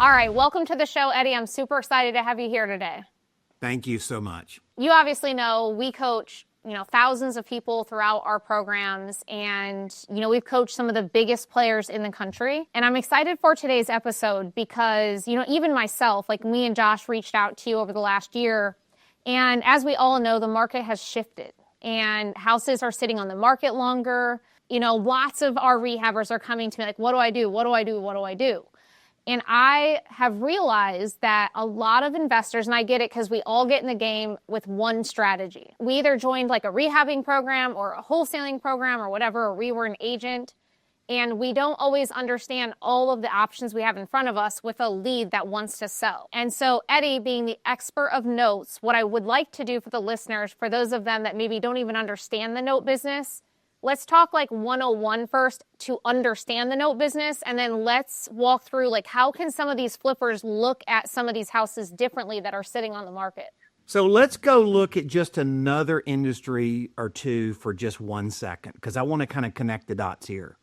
All right, welcome to the show, Eddie. I'm super excited to have you here today. Thank you so much. You obviously know we coach, thousands of people throughout our programs, and, we've coached some of the biggest players in the country. And I'm excited for today's episode because, even myself, like me and Josh reached out to you over the last year. And as we all know, the market has shifted and houses are sitting on the market longer. Lots of our rehabbers are coming to me like, what do I do? What do I do? What do I do? And I have realized that a lot of investors, and I get it because we all get in the game with one strategy. We either joined like a rehabbing program or a wholesaling program or whatever, or we were an agent, and we don't always understand all of the options we have in front of us with a lead that wants to sell. And so Eddie, being the expert of notes, what I would like to do for the listeners, for those of them that maybe don't even understand the note business, let's talk like 101 first to understand the note business, and then let's walk through like how can some of these flippers look at some of these houses differently that are sitting on the market. So let's go look at just another industry or two for just 1 second, because I want to kind of connect the dots here.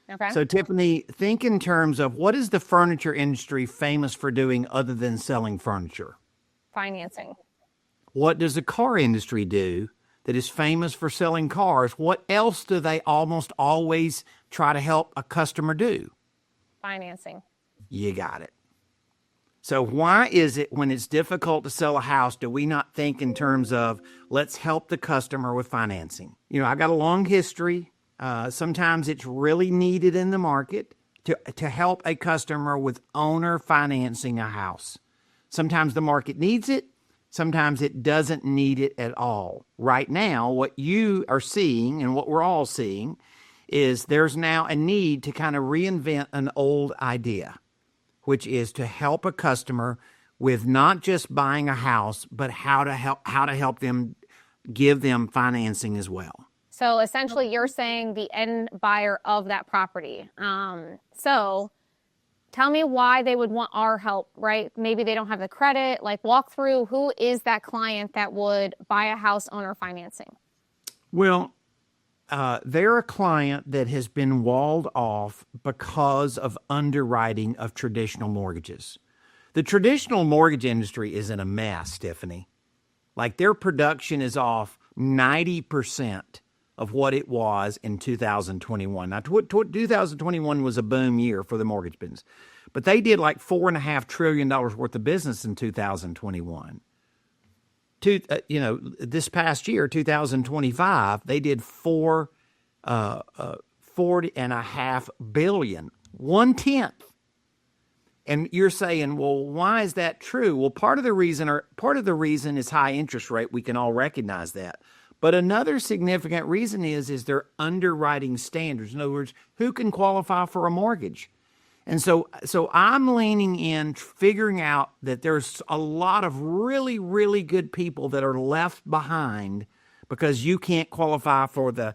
Okay. So Tiffany, think in terms of what is the furniture industry famous for doing other than selling furniture? Financing. What does the car industry do that is famous for selling cars? What else do they almost always try to help a customer do? Financing. You got it. So why is it when it's difficult to sell a house, do we not think in terms of let's help the customer with financing? I got a long history. Sometimes it's really needed in the market to help a customer with owner financing a house. Sometimes the market needs it. Sometimes it doesn't need it at all. Right now, what you are seeing and what we're all seeing is there's now a need to kind of reinvent an old idea, which is to help a customer with not just buying a house, but how to help them, give them financing as well. So essentially you're saying the end buyer of that property. So tell me why they would want our help, right? Maybe they don't have the credit. Like, walk through who is that client that would buy a house owner financing? Well, they're a client that has been walled off because of underwriting of traditional mortgages. The traditional mortgage industry is in a mess, Tiffany. Like, their production is off 90% of what it was in 2021. Now, 2021 was a boom year for the mortgage business, but they did like $4.5 trillion worth of business in 2021. This past year, 2025, they did $40.5 billion, 1/10. And you're saying, well, why is that true? Well, part of the reason is high interest rate. We can all recognize that. But another significant reason is their underwriting standards. In other words, who can qualify for a mortgage? And so I'm leaning in, figuring out that there's a lot of really, really good people that are left behind because you can't qualify for the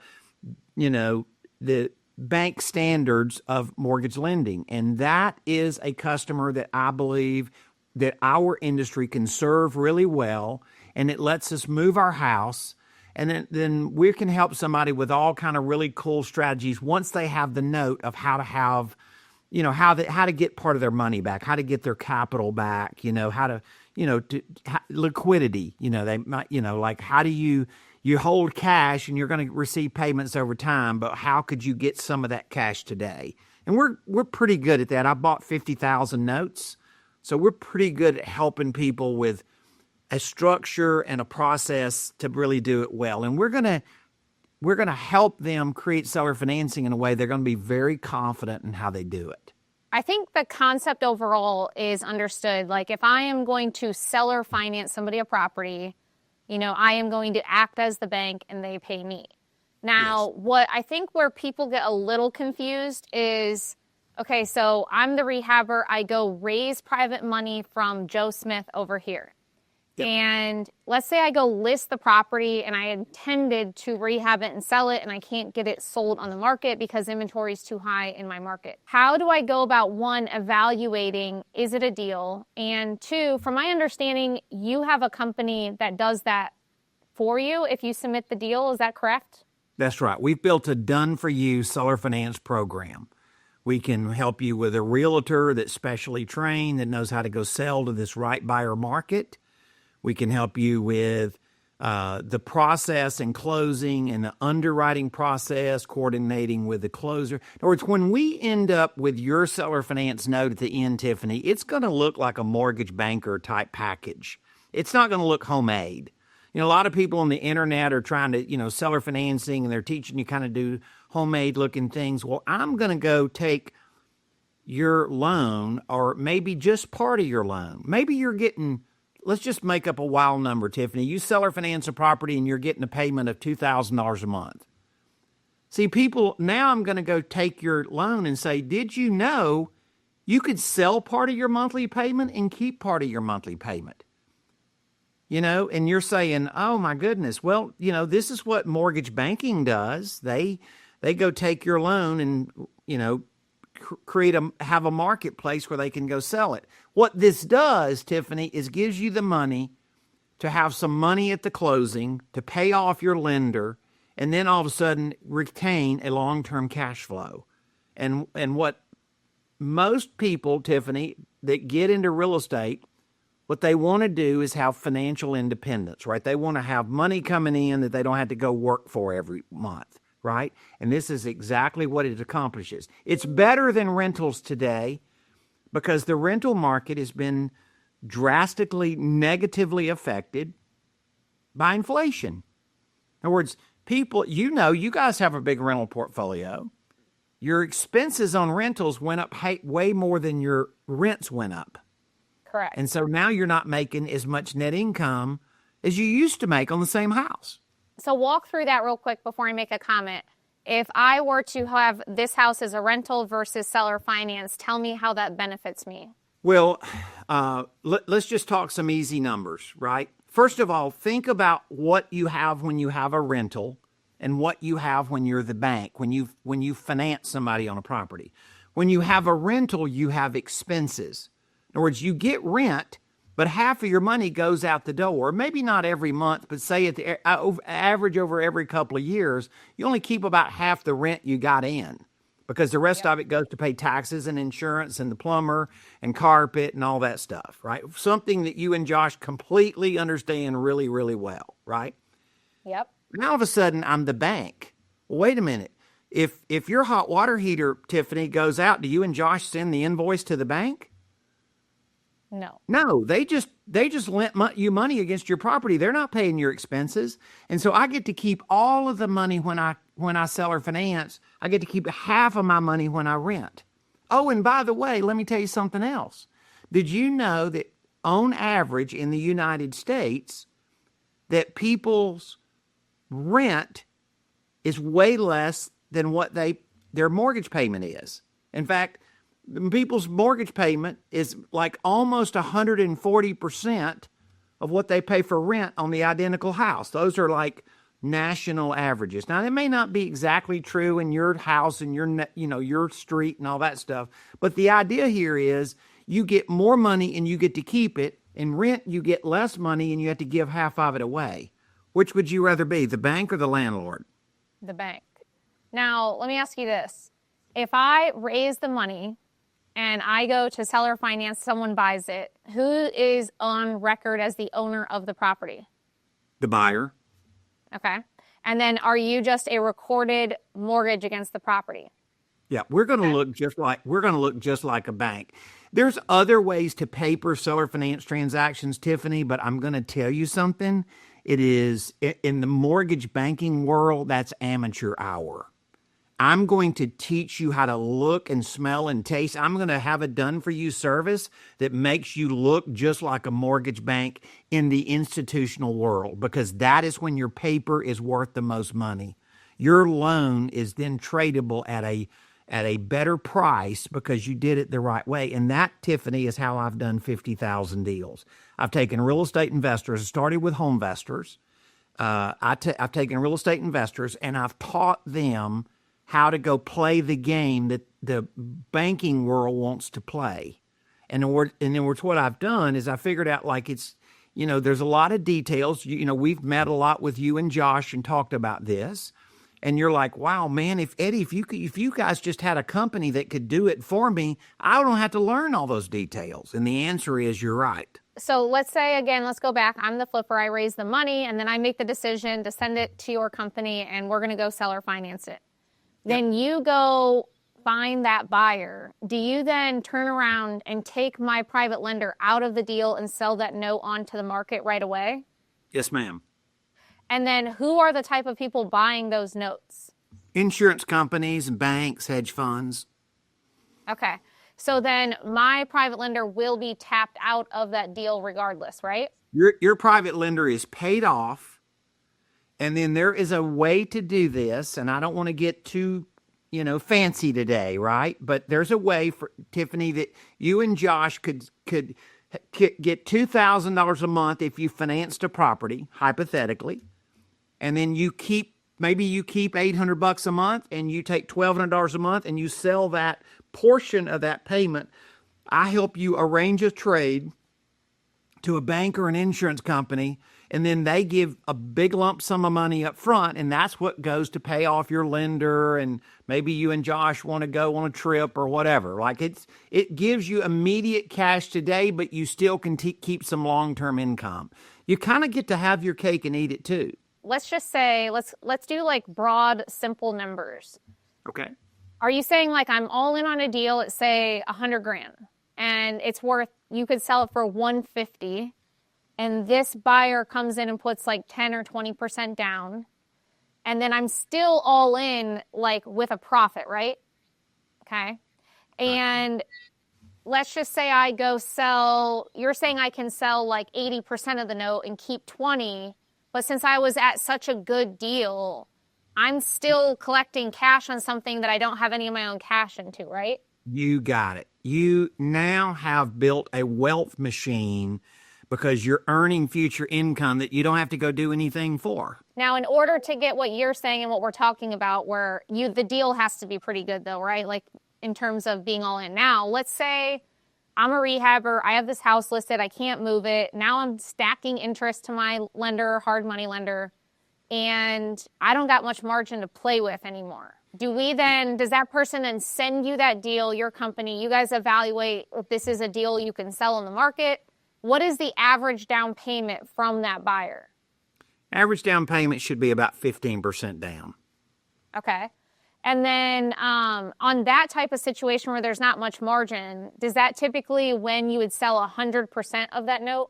bank standards of mortgage lending. And that is a customer that I believe that our industry can serve really well, and it lets us move our house. And then we can help somebody with all kind of really cool strategies once they have the note of how to have, how to get part of their money back, how to get their capital back, how to, liquidity, they might, like how do you hold cash and you're going to receive payments over time, but how could you get some of that cash today? And we're pretty good at that. I bought 50,000 notes. So we're pretty good at helping people with a structure and a process to really do it well. And we're going to help them create seller financing in a way they're going to be very confident in how they do it. I think the concept overall is understood. Like, if I am going to seller finance somebody a property, I am going to act as the bank and they pay me. Now, yes. What I think where people get a little confused is, okay, so I'm the rehabber. I go raise private money from Joe Smith over here. Yep. And let's say I go list the property and I intended to rehab it and sell it, and I can't get it sold on the market because inventory is too high in my market. How do I go about, one, evaluating, is it a deal? And two, from my understanding, you have a company that does that for you if you submit the deal. Is that correct? That's right. We've built a done-for-you seller finance program We can help you with a realtor that's specially trained that knows how to go sell to this right buyer market. We can help you with the process and closing and the underwriting process, coordinating with the closer. In other words, when we end up with your seller finance note at the end, Tiffany, it's going to look like a mortgage banker type package. It's not going to look homemade. A lot of people on the internet are trying to, seller financing, and they're teaching you kind of do homemade looking things. Well, I'm going to go take your loan, or maybe just part of your loan. Maybe you're getting, let's just make up a wild number, Tiffany. You seller finance a property and you're getting a payment of $2,000 a month. See, people, now I'm going to go take your loan and say, did you know you could sell part of your monthly payment and keep part of your monthly payment? And you're saying, oh my goodness, well, this is what mortgage banking does. They go take your loan and, have a marketplace where they can go sell it. What this does, Tiffany, is gives you the money to have some money at the closing to pay off your lender, and then all of a sudden retain a long-term cash flow. And what most people, Tiffany, that get into real estate, what they want to do is have financial independence, right? They want to have money coming in that they don't have to go work for every month, right? And this is exactly what it accomplishes. It's better than rentals today because the rental market has been drastically negatively affected by inflation. In other words, people, you guys have a big rental portfolio. Your expenses on rentals went up way more than your rents went up. Correct. And so now you're not making as much net income as you used to make on the same house. So walk through that real quick before I make a comment. If I were to have this house as a rental versus seller finance, tell me how that benefits me. Well, let's just talk some easy numbers, right? First of all, think about what you have when you have a rental and what you have when you're the bank, when you finance somebody on a property. When you have a rental, you have expenses. In other words, you get rent, but half of your money goes out the door. Maybe not every month, but say at the average over every couple of years, you only keep about half the rent you got in because the rest of it goes to pay taxes and insurance and the plumber and carpet and all that stuff, right? Something that you and Josh completely understand really, really well, right? Yep. And all of a sudden, I'm the bank. Well, wait a minute. If your hot water heater, Tiffany, goes out, do you and Josh send the invoice to the bank? No, they just lent you money against your property. They're not paying your expenses. And so I get to keep all of the money when I sell or finance. I get to keep half of my money when I rent. Oh, and by the way, let me tell you something else. Did you know that on average in the United States that people's rent is way less than what their mortgage payment is? In fact, people's mortgage payment is like almost 140% of what they pay for rent on the identical house. Those are like national averages. Now, it may not be exactly true in your house and your street and all that stuff, but the idea here is you get more money and you get to keep it. In rent, you get less money and you have to give half of it away. Which would you rather be, the bank or the landlord? The bank. Now, let me ask you this. If I raise the money and I go to seller finance, someone buys it, who is on record as the owner of the property? The buyer. Okay. And then are you just a recorded mortgage against the property? Yeah, we're going to look just like a bank. There's other ways to paper seller finance transactions, Tiffany, but I'm going to tell you something. It is in the mortgage banking world, that's amateur hour. I'm going to teach you how to look and smell and taste. I'm going to have a done-for-you service that makes you look just like a mortgage bank in the institutional world, because that is when your paper is worth the most money. Your loan is then tradable at a better price because you did it the right way. And that, Tiffany, is how I've done 50,000 deals. I've taken real estate investors. I started with home investors. I've taken real estate investors and I've taught them how to go play the game that the banking world wants to play. And then what I've done is I figured out there's a lot of details. We've met a lot with you and Josh and talked about this. And you're like, wow, man, if Eddie, if you guys just had a company that could do it for me, I don't have to learn all those details. And the answer is, you're right. So let's say, again, let's go back. I'm the flipper. I raise the money, and then I make the decision to send it to your company, and we're going to go sell or finance it. Then you go find that buyer. Do you then turn around and take my private lender out of the deal and sell that note onto the market right away? Yes, ma'am. And then who are the type of people buying those notes? Insurance companies and banks, hedge funds. Okay. So then my private lender will be tapped out of that deal regardless, right? Your private lender is paid off, and then there is a way to do this, and I don't want to get too, fancy today, right? But there's a way for Tiffany that you and Josh could get $2,000 a month if you financed a property, hypothetically, and then maybe you keep $800 a month, and you take $1,200 a month, and you sell that portion of that payment. I help you arrange a trade to a bank or an insurance company, and then they give a big lump sum of money up front, and that's what goes to pay off your lender, and maybe you and Josh want to go on a trip or whatever. Like it gives you immediate cash today, but you still can keep some long-term income. You kind of get to have your cake and eat it too. Let's just say, let's do like broad, simple numbers. Okay. Are you saying like I'm all in on a deal at say $100,000 and it's worth, you could sell it for $150,000, and this buyer comes in and puts like 10 or 20% down, and then I'm still all in like with a profit, right? Okay. And let's just say I go sell, you're saying I can sell like 80% of the note and keep 20, but since I was at such a good deal, I'm still collecting cash on something that I don't have any of my own cash into, right? You got it. You now have built a wealth machine because you're earning future income that you don't have to go do anything for. Now, in order to get what you're saying and what we're talking about, where the deal has to be pretty good though, right? Like in terms of being all in. Now, let's say I'm a rehabber. I have this house listed. I can't move it. Now I'm stacking interest to my lender, hard money lender, and I don't got much margin to play with anymore. Does that person then send you that deal, your company, you guys evaluate if this is a deal you can sell on the market? What is the average down payment from that buyer? Average down payment should be about 15% down. Okay. And then on that type of situation where there's not much margin, does that typically when you would sell 100% of that note?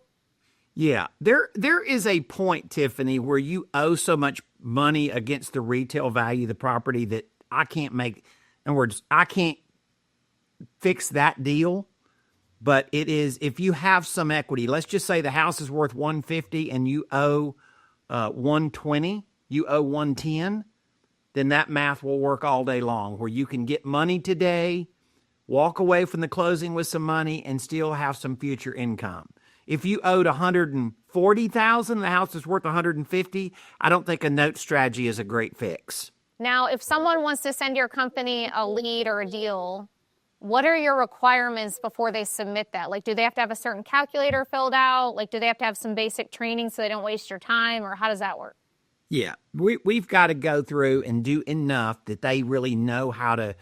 Yeah, there is a point, Tiffany, where you owe so much money against the retail value of the property that I can't make. In other words, I can't fix that deal. But it is, if you have some equity, let's just say the house is worth $150 and you owe $120, you owe $110, then that math will work all day long, where you can get money today, walk away from the closing with some money, and still have some future income. If you owed $140,000, the house is worth $150, I don't think a note strategy is a great fix. Now, if someone wants to send your company a lead or a deal, what are your requirements before they submit that? Like, do they have to have a certain calculator filled out? Like, do they have to have some basic training so they don't waste your time? Or how does that work? Yeah, we've got to go through and do enough that they really know how to,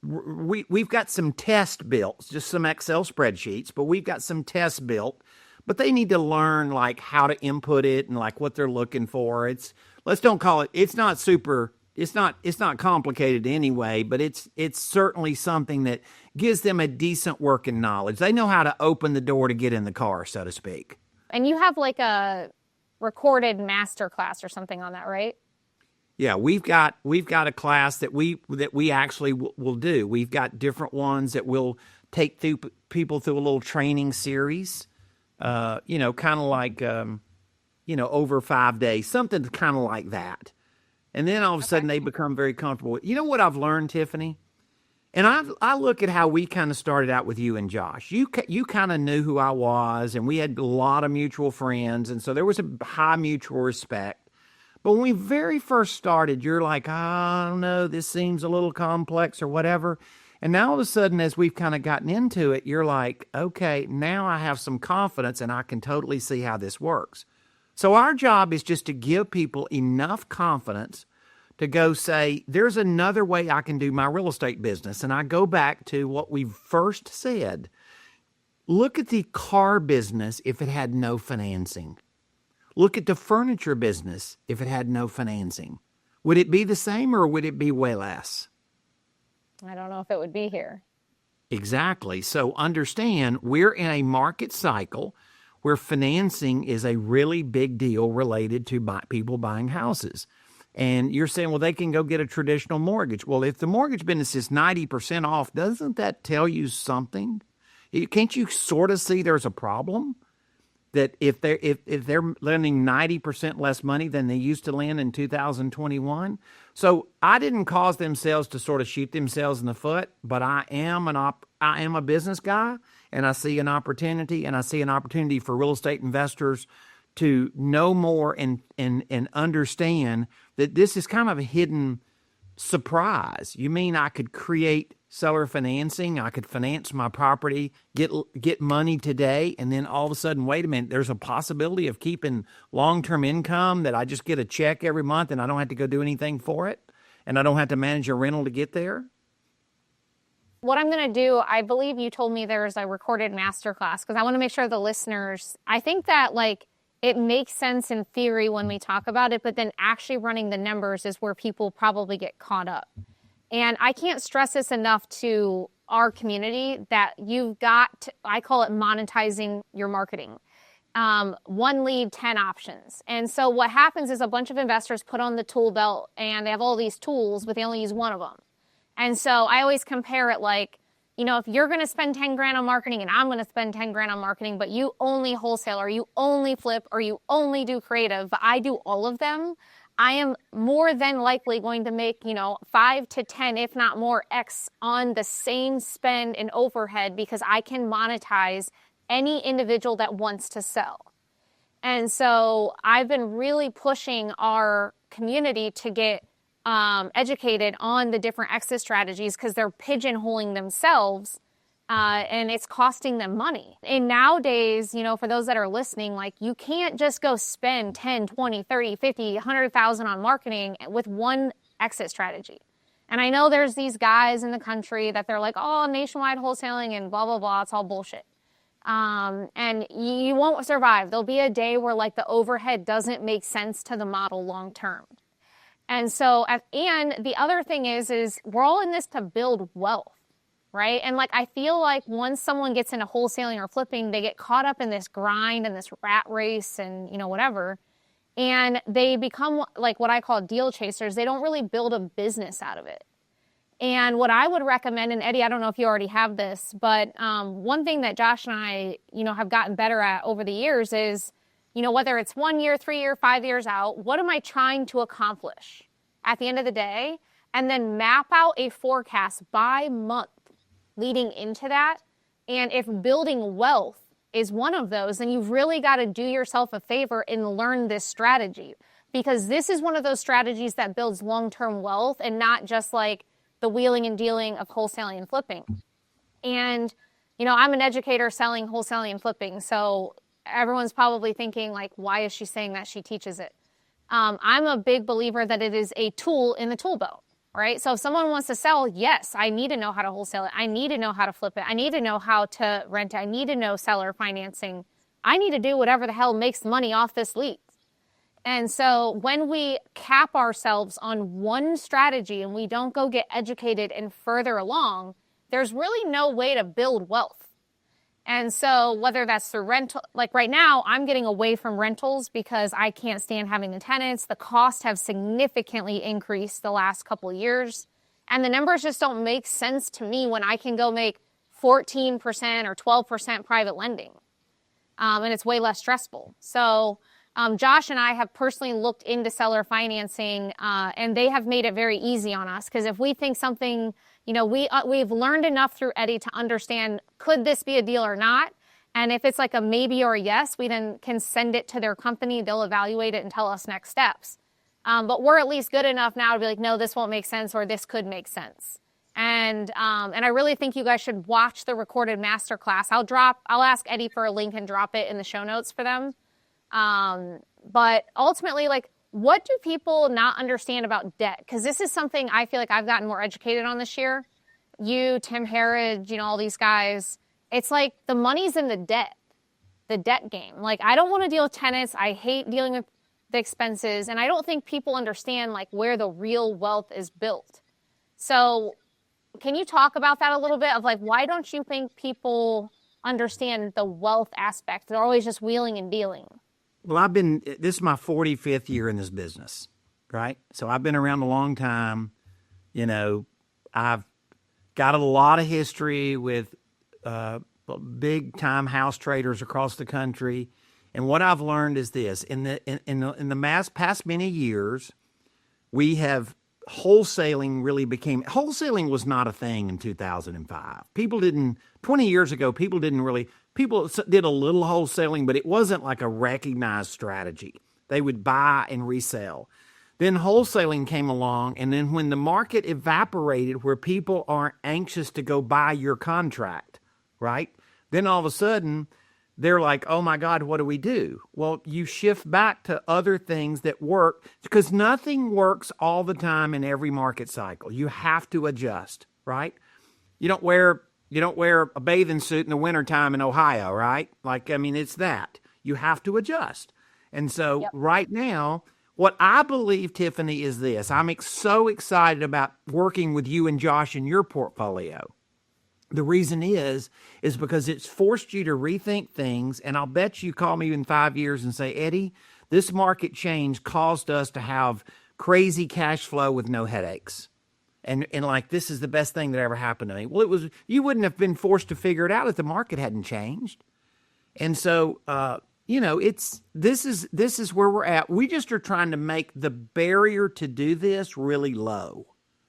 we've got some tests built, just some Excel spreadsheets, but we've got some tests built, but they need to learn like how to input it and like what they're looking for. It's not complicated anyway, but it's certainly something that gives them a decent working knowledge. They know how to open the door to get in the car, so to speak. And you have like a recorded master class or something on that, right? Yeah, we've got a class that we actually will do. We've got different ones that we'll take people through a little training series, kind of like, over 5 days, something kind of like that. And then all of a sudden they become very comfortable. You know what I've learned, Tiffany? And I look at how we kind of started out with you and Josh. You kind of knew who I was, and we had a lot of mutual friends, and so there was a high mutual respect. But when we very first started, you're like, I don't know, this seems a little complex or whatever. And now all of a sudden, as we've kind of gotten into it, you're like, okay, now I have some confidence, and I can totally see how this works. So our job is just to give people enough confidence to go say, there's another way I can do my real estate business. And I go back to what we first said. Look at the car business if it had no financing. Look at the furniture business if it had no financing. Would it be the same or would it be way less? I don't know if it would be here. Exactly. So understand, we're in a market cycle where financing is a really big deal related to people buying houses. And you're saying, well, they can go get a traditional mortgage. Well, if the mortgage business is 90% off, doesn't that tell you something? Can't you sort of see there's a problem? That if they're lending 90% less money than they used to lend in 2021. So I didn't cause themselves to sort of shoot themselves in the foot, but I am a business guy, and I see an opportunity, and I see an opportunity for real estate investors to know more and understand that this is kind of a hidden surprise. You mean I could create seller financing, I could finance my property, get money today, and then all of a sudden, wait a minute, there's a possibility of keeping long-term income that I just get a check every month and I don't have to go do anything for it, and I don't have to manage a rental to get there? What I'm going to do, I believe you told me there's a recorded masterclass, because I want to make sure the listeners, I think that it makes sense in theory when we talk about it, but then actually running the numbers is where people probably get caught up. And I can't stress this enough to our community that you've got to, I call it monetizing your marketing. 1 lead, 10 options. And so what happens is a bunch of investors put on the tool belt and they have all these tools, but they only use one of them. And so I always compare it if you're going to spend 10 grand on marketing and I'm going to spend 10 grand on marketing, but you only wholesale or you only flip or you only do creative, but I do all of them, I am more than likely going to make, 5 to 10, if not more, X on the same spend and overhead because I can monetize any individual that wants to sell. And so I've been really pushing our community to get educated on the different exit strategies because they're pigeonholing themselves and it's costing them money. And nowadays, for those that are listening, you can't just go spend 10, 20, 30, 50, 100,000 on marketing with one exit strategy. And I know there's these guys in the country that they're like, oh, nationwide wholesaling and blah, blah, blah. It's all bullshit. And you won't survive. There'll be a day where the overhead doesn't make sense to the model long term. And so, and the other thing is we're all in this to build wealth, right? And I feel like once someone gets into wholesaling or flipping, they get caught up in this grind and this rat race and, whatever. And they become what I call deal chasers. They don't really build a business out of it. And what I would recommend, and Eddie, I don't know if you already have this, but one thing that Josh and I, have gotten better at over the years is, whether it's 1 year, 3 year, 5 years out, what am I trying to accomplish at the end of the day? And then map out a forecast by month leading into that. And if building wealth is one of those, then you've really got to do yourself a favor and learn this strategy, because this is one of those strategies that builds long-term wealth and not just the wheeling and dealing of wholesaling and flipping. And, I'm an educator selling wholesaling and flipping. So everyone's probably thinking why is she saying that she teaches it? I'm a big believer that it is a tool in the tool belt, right? So if someone wants to sell, yes, I need to know how to wholesale it. I need to know how to flip it. I need to know how to rent it. I need to know seller financing. I need to do whatever the hell makes money off this lead. And so when we cap ourselves on one strategy and we don't go get educated and further along, there's really no way to build wealth. And so whether that's through rental, right now, I'm getting away from rentals because I can't stand having the tenants. The costs have significantly increased the last couple of years. And the numbers just don't make sense to me when I can go make 14% or 12% private lending. And it's way less stressful. So Josh and I have personally looked into seller financing, and they have made it very easy on us. Because if we think something, we've learned enough through Eddie to understand, could this be a deal or not? And if it's a maybe or a yes, we then can send it to their company. They'll evaluate it and tell us next steps. But we're at least good enough now to be no, this won't make sense, or this could make sense. And I really think you guys should watch the recorded masterclass. I'll ask Eddie for a link and drop it in the show notes for them. But ultimately, What do people not understand about debt? Because this is something I feel like I've gotten more educated on this year. You, Tim Harrod, all these guys. It's like the money's in the debt game. Like, I don't want to deal with tenants. I hate dealing with the expenses. And I don't think people understand like where the real wealth is built. So can you talk about that a little bit of like, why don't you think people understand the wealth aspect? They're always just wheeling and dealing. Well, this is my 45th year in this business, right? So I've been around a long time. I've got a lot of history with big time house traders across the country. And what I've learned is this: in the past many years, we have wholesaling was not a thing in 2005. 20 years ago, people did a little wholesaling, but it wasn't like a recognized strategy. They would buy and resell. Then wholesaling came along, and then when the market evaporated where people aren't anxious to go buy your contract, right? Then all of a sudden, they're like, oh my God, what do we do? Well, you shift back to other things that work, because nothing works all the time in every market cycle. You have to adjust, right? You don't wear a bathing suit in the wintertime in Ohio, right? It's that. You have to adjust. And so Right now, what I believe, Tiffany, is this. I'm so excited about working with you and Josh in your portfolio. The reason is because it's forced you to rethink things. And I'll bet you call me in 5 years and say, Eddie, this market change caused us to have crazy cash flow with no headaches. And like, this is the best thing that ever happened to me. Well, you wouldn't have been forced to figure it out if the market hadn't changed. And so, this is where we're at. We just are trying to make the barrier to do this really low.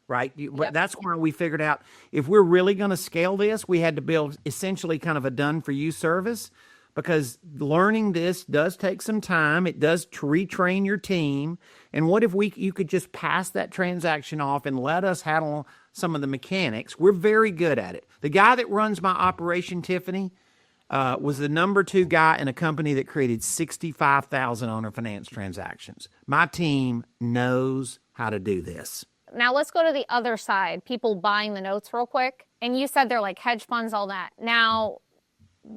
Right? That's why we figured out if we're really going to scale this, we had to build essentially kind of a done-for-you service, because learning this does take some time. It does retrain your team. And what if you could just pass that transaction off and let us handle some of the mechanics? We're very good at it. The guy that runs my operation, Tiffany, was the number 2 guy in a company that created 65,000 owner finance transactions. My team knows how to do this. Now let's go to the other side, people buying the notes real quick. And you said they're like hedge funds, all that. Now,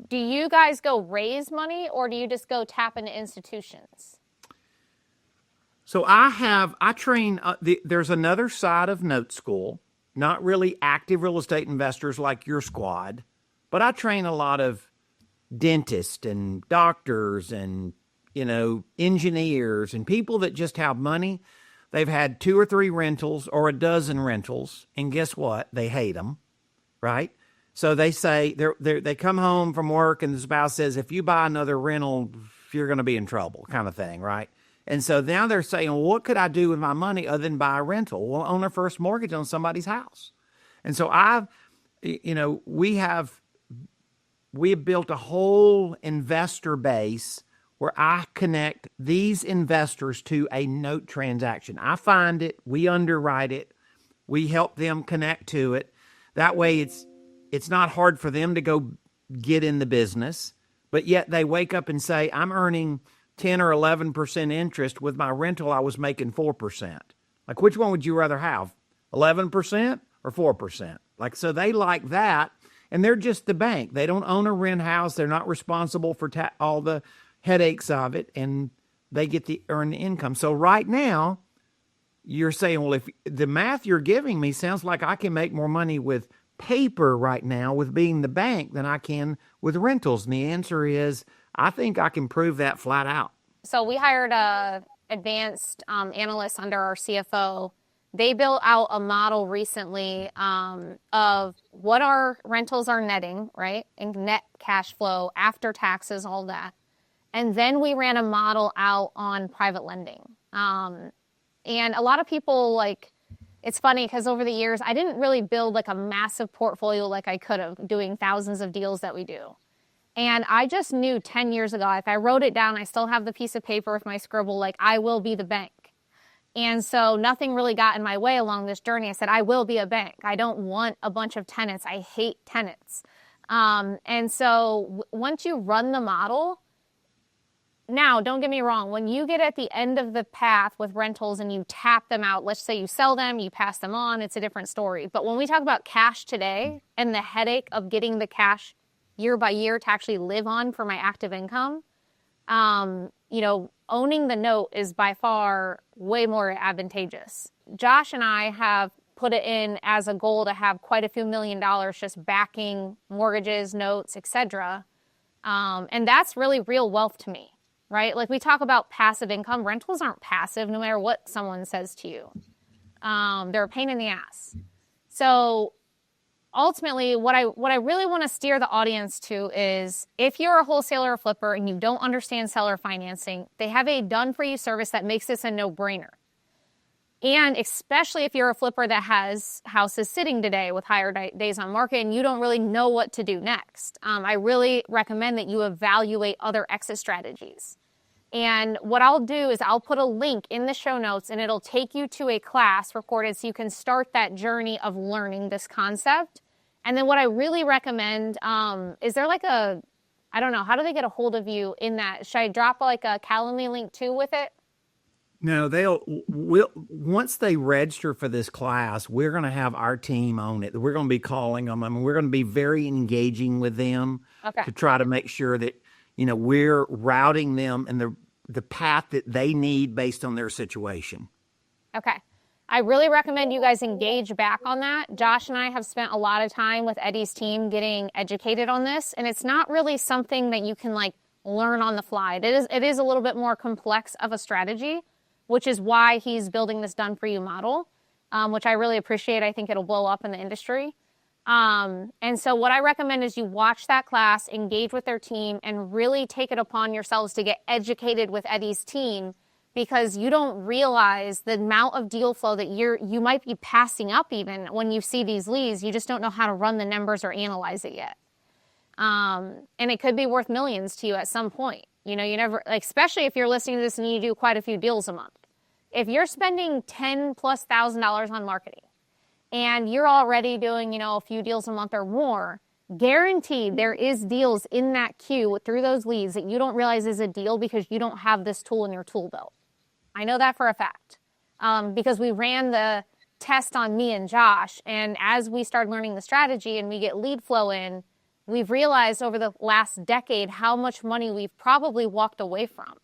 do you guys go raise money, or do you just go tap into institutions? So I train, there's another side of note school, not really active real estate investors like your squad, but I train a lot of dentists and doctors and, engineers and people that just have money. They've had 2 or 3 rentals or a dozen rentals, and guess what? They hate them, right? So they say they come home from work, and the spouse says, if you buy another rental, you're going to be in trouble, kind of thing, right? And so now they're saying, well, what could I do with my money other than buy a rental? Well, own a first mortgage on somebody's house. And so we have built a whole investor base where I connect these investors to a note transaction. I find it, we underwrite it, we help them connect to it. That way it's not hard for them to go get in the business, but yet they wake up and say, I'm earning 10 or 11% interest. With my rental, I was making 4%. Like, which one would you rather have, 11% or 4%? Like, so they like that, and they're just the bank. They don't own a rent house. They're not responsible for all the headaches of it, and they get to earn the income. So right now, you're saying, well, if the math you're giving me sounds like I can make more money with paper right now with being the bank than I can with rentals. And the answer is, I think I can prove that flat out. So we hired a advanced analyst under our CFO. They built out a model recently of what our rentals are netting, right? And net cash flow after taxes, all that. And then we ran a model out on private lending. And a lot of people, it's funny because over the years, I didn't really build a massive portfolio like I could have, doing thousands of deals that we do. And I just knew 10 years ago, if I wrote it down, I still have the piece of paper with my scribble, I will be the bank. And so nothing really got in my way along this journey. I said, I will be a bank. I don't want a bunch of tenants. I hate tenants. And so once you run the model, Now, don't get me wrong. When you get at the end of the path with rentals and you tap them out, let's say you sell them, you pass them on, it's a different story. But when we talk about cash today and the headache of getting the cash year by year to actually live on for my active income, owning the note is by far way more advantageous. Josh and I have put it in as a goal to have quite a few $1 million just backing mortgages, notes, etc. And that's really real wealth to me, right? Like we talk about passive income. Rentals aren't passive no matter what someone says to you. They're a pain in the ass. So ultimately, what I really want to steer the audience to is if you're a wholesaler or flipper and you don't understand seller financing, they have a done-for-you service that makes this a no-brainer. And especially if you're a flipper that has houses sitting today with higher days on market and you don't really know what to do next, I really recommend that you evaluate other exit strategies. And what I'll do is I'll put a link in the show notes and it'll take you to a class recorded so you can start that journey of learning this concept. And then what I really recommend, is there like I don't know, how do they get a hold of you in that? Should I drop like a Calendly link too with it? No, once they register for this class, we're going to have our team on it. We're going to be calling them. I mean, we're going to be very engaging with them to try to make sure that, we're routing them in the path that they need based on their situation. Okay. I really recommend you guys engage back on that. Josh and I have spent a lot of time with Eddie's team getting educated on this, and it's not really something that you can learn on the fly. It is a little bit more complex of a strategy, which is why he's building this done-for-you model, which I really appreciate. I think it'll blow up in the industry. And so what I recommend is you watch that class, engage with their team, and really take it upon yourselves to get educated with Eddie's team because you don't realize the amount of deal flow that you might be passing up even when you see these leads. You just don't know how to run the numbers or analyze it yet. And it could be worth millions to you at some point. You never, especially if you're listening to this and you do quite a few deals a month. If you're spending $10,000+ on marketing and you're already doing, a few deals a month or more, guaranteed there is deals in that queue through those leads that you don't realize is a deal because you don't have this tool in your tool belt. I know that for a fact because we ran the test on me and Josh. And as we started learning the strategy and we get lead flow in, we've realized over the last decade how much money we've probably walked away from.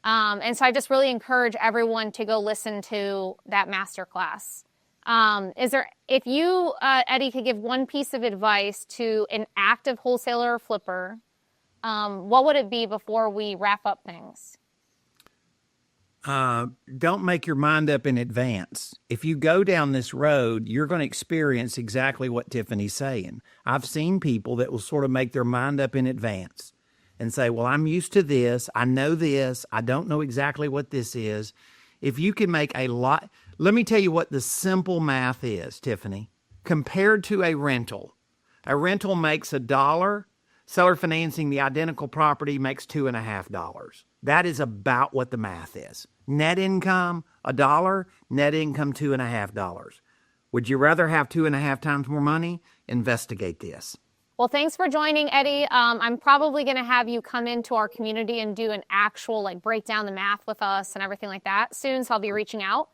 And so I just really encourage everyone to go listen to that masterclass. If you, Eddie, could give one piece of advice to an active wholesaler or flipper, what would it be before we wrap up things? Don't make your mind up in advance. If you go down this road, you're going to experience exactly what Tiffany's saying. I've seen people that will sort of make their mind up in advance and say, well, I'm used to this. I know this. I don't know exactly what this is. If you can make let me tell you what the simple math is, Tiffany. Compared to a rental makes $1. Seller financing the identical property makes $2.50. That is about what the math is. Net income, $1. Net income, $2.50. Would you rather have 2.5 times more money? Investigate this. Well, thanks for joining, Eddie. I'm probably going to have you come into our community and do an actual break down the math with us and everything like that soon. So I'll be reaching out.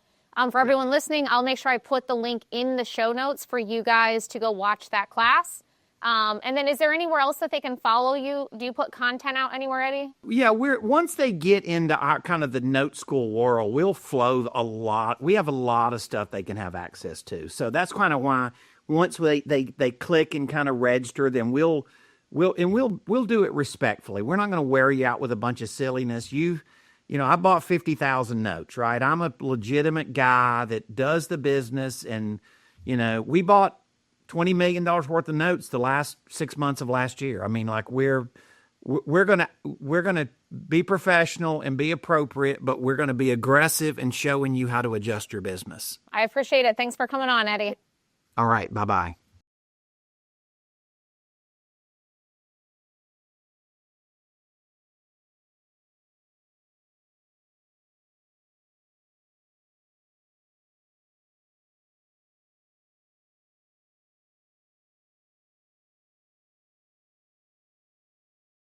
For everyone listening, I'll make sure I put the link in the show notes for you guys to go watch that class. And then is there anywhere else that they can follow you? Do you put content out anywhere, Eddie? Yeah, once they get into our kind of the note school world, we'll flow a lot. We have a lot of stuff they can have access to. So that's kind of why once they click and kind of register, then we'll do it respectfully. We're not going to wear you out with a bunch of silliness. I bought 50,000 notes, right? I'm a legitimate guy that does the business, and we bought $20 million worth of notes the last 6 months of last year. I mean, we're gonna be professional and be appropriate, but we're gonna be aggressive and showing you how to adjust your business. I appreciate it. Thanks for coming on, Eddie. All right, bye-bye.